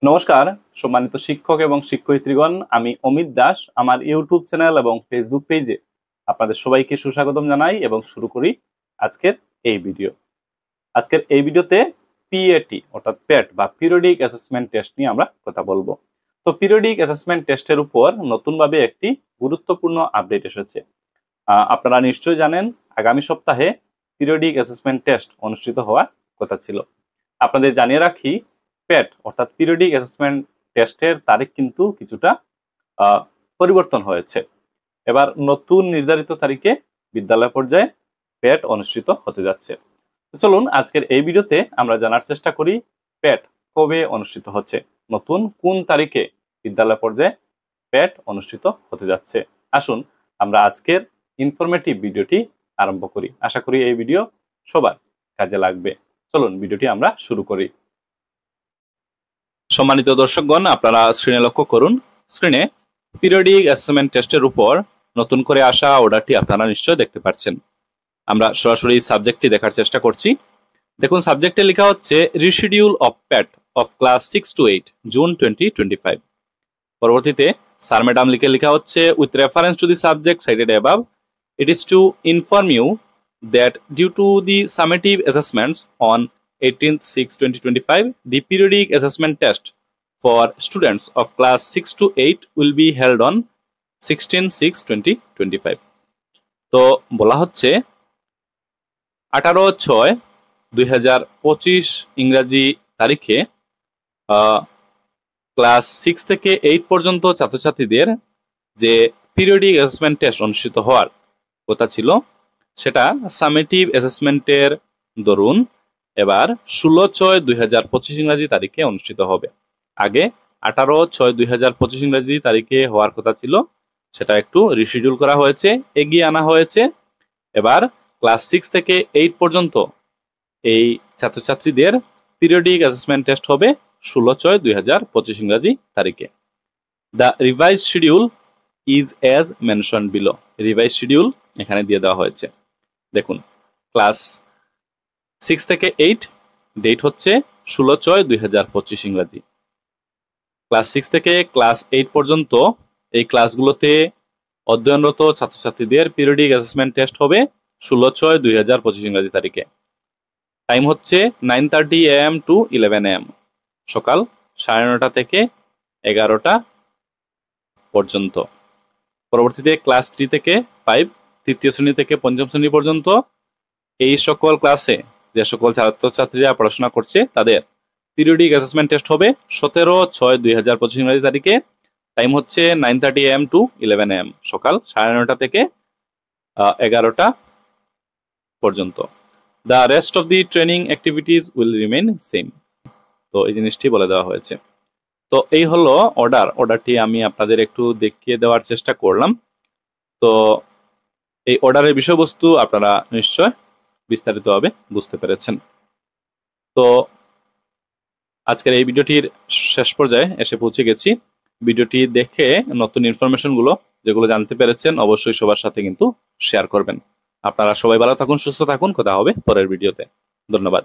নমস্কার সম্মানিত শিক্ষক এবং শিক্ষয়িত্রীগণ, আমি অমিত দাস। আমার ইউটিউব চ্যানেল এবং ফেসবুক পেজে আপনাদের সবাইকে সুস্বাগতম জানাই এবং শুরু করি আজকের এই ভিডিও। আজকের এই ভিডিওতে পিএটি অর্থাৎ পেট বা পিরিয়ডিক অ্যাসেসমেন্ট টেস্ট নিয়ে আমরা কথা বলবো। তো পিরিয়ডিক অ্যাসেসমেন্ট টেস্টের উপর নতুনভাবে একটি গুরুত্বপূর্ণ আপডেট এসেছে। আপনারা নিশ্চয়ই জানেন আগামী সপ্তাহে পিরিয়ডিক অ্যাসেসমেন্ট টেস্ট অনুষ্ঠিত হওয়ার কথা ছিল। আপনাদের জানিয়ে রাখি, পেট অর্থাৎ পিরিয়ডিক অ্যাসেসমেন্ট টেস্টের তারিখ কিন্তু কিছুটা পরিবর্তন হয়েছে। এবার নতুন নির্ধারিত তারিখে বিদ্যালয় পর্যায়ে পেট অনুষ্ঠিত হতে যাচ্ছে। চলুন আজকের এই ভিডিওতে আমরা জানার চেষ্টা করি পেট কবে অনুষ্ঠিত হচ্ছে, নতুন কোন তারিখে বিদ্যালয় পর্যায়ে পেট অনুষ্ঠিত হতে যাচ্ছে। আসুন আমরা আজকের ইনফরমেটিভ ভিডিওটি আরম্ভ করি। আশা করি এই ভিডিও সবার কাজে লাগবে। চলুন ভিডিওটি আমরা শুরু করি। সম্মানিত দর্শকগণ, আপনারা স্ক্রিনে লক্ষ্য করুন। স্ক্রিনে পিরিয়ডিক অ্যাসেসমেন্ট টেস্টের উপর নতুন করে আসা অর্ডারটি আপনারা নিশ্চয়ই দেখতে পাচ্ছেন। আমরা সরাসরি সাবজেক্টটি দেখার চেষ্টা করছি। দেখুন, সাবজেক্টে লেখা হচ্ছে reschedule of pet of class 6 to 8 June 2025। পরবর্তীতে স্যার ম্যাডাম লিখে লেখা হচ্ছে with reference to the subject cited above, it is to inform you that due to the summative assessments on 18/6/2025, the periodic assessment test for students of class 6 to 8 will be held on 16/6/2025. তো বলা হচ্ছে 18/6/2025 ইংরাজি তারিখে class 6 থেকে 8 পর্যন্ত ছাত্রছাত্রীদের যে periodic assessment test অনুষ্ঠিত হওয়ার কথা ছিল, সেটা সামেটিভ অ্যাসেসমেন্টের দরুন এবার 16/6/2025 ইংরাজি তারিখে অনুষ্ঠিত হবে। আগে 18/6/2025 ইংরাজি তারিখে হওয়ার কথা ছিল, সেটা একটু রিশিডিউল করা হয়েছে, এগিয়ে আনা হয়েছে। এবার ক্লাস 6 থেকে 8 পর্যন্ত এই ছাত্রছাত্রীদের পিরিয়ডিক অ্যাসেসমেন্ট টেস্ট হবে 16/6/2025 ইংরাজি তারিখে। The revise schedule is as mention below. Revise schedule এখানে দিয়ে দেওয়া হয়েছে। দেখুন, ক্লাস 6 থেকে 8 ডেট হচ্ছে 16/6/2025 ইংরাজি। ক্লাস 6 থেকে ক্লাস 8 পর্যন্ত এই ক্লাসগুলোতে অধ্যয়নরত ছাত্রছাত্রীদের পিরিয়ডিক অ্যাসেসমেন্ট টেস্ট হবে 16/6/2025 ইংরাজি তারিখে। টাইম হচ্ছে 9:30 AM to 11 AM, সকাল 9:30 থেকে 11টা পর্যন্ত। পরবর্তীতে ক্লাস 3 থেকে 5, তৃতীয় শ্রেণী থেকে পঞ্চম শ্রেণী পর্যন্ত এই সকল ক্লাসে যে সকল ছাত্রছাত্রীরা পড়াশোনা করছে তাদের পিরিয়ডিক অ্যাসেসমেন্ট টেস্ট হবে 17/6/2025 ইংরাজি তারিখে। টাইম হচ্ছে 9:30 AM to 11 AM, সকাল 9:30 থেকে 11টা পর্যন্ত। The rest of the training activities will remain same. তো এই জিনিসটি বলে দেওয়া হয়েছে। তো এই হলো অর্ডারটি আমি আপনাদের একটু দেখিয়ে দেওয়ার চেষ্টা করলাম। তো এই অর্ডারের বিষয়বস্তু আপনারা নিশ্চয় বিস্তারিতভাবে বুঝতে পেরেছেন। তো আজকের এই ভিডিওটির শেষ পর্যায়ে এসে পৌঁছে গেছি। ভিডিওটি দেখে নতুন ইনফরমেশনগুলো যেগুলো জানতে পেরেছেন অবশ্যই সবার সাথে কিন্তু শেয়ার করবেন। আপনারা সবাই ভালো থাকুন, সুস্থ থাকুন। কথা হবে পরের ভিডিওতে। ধন্যবাদ।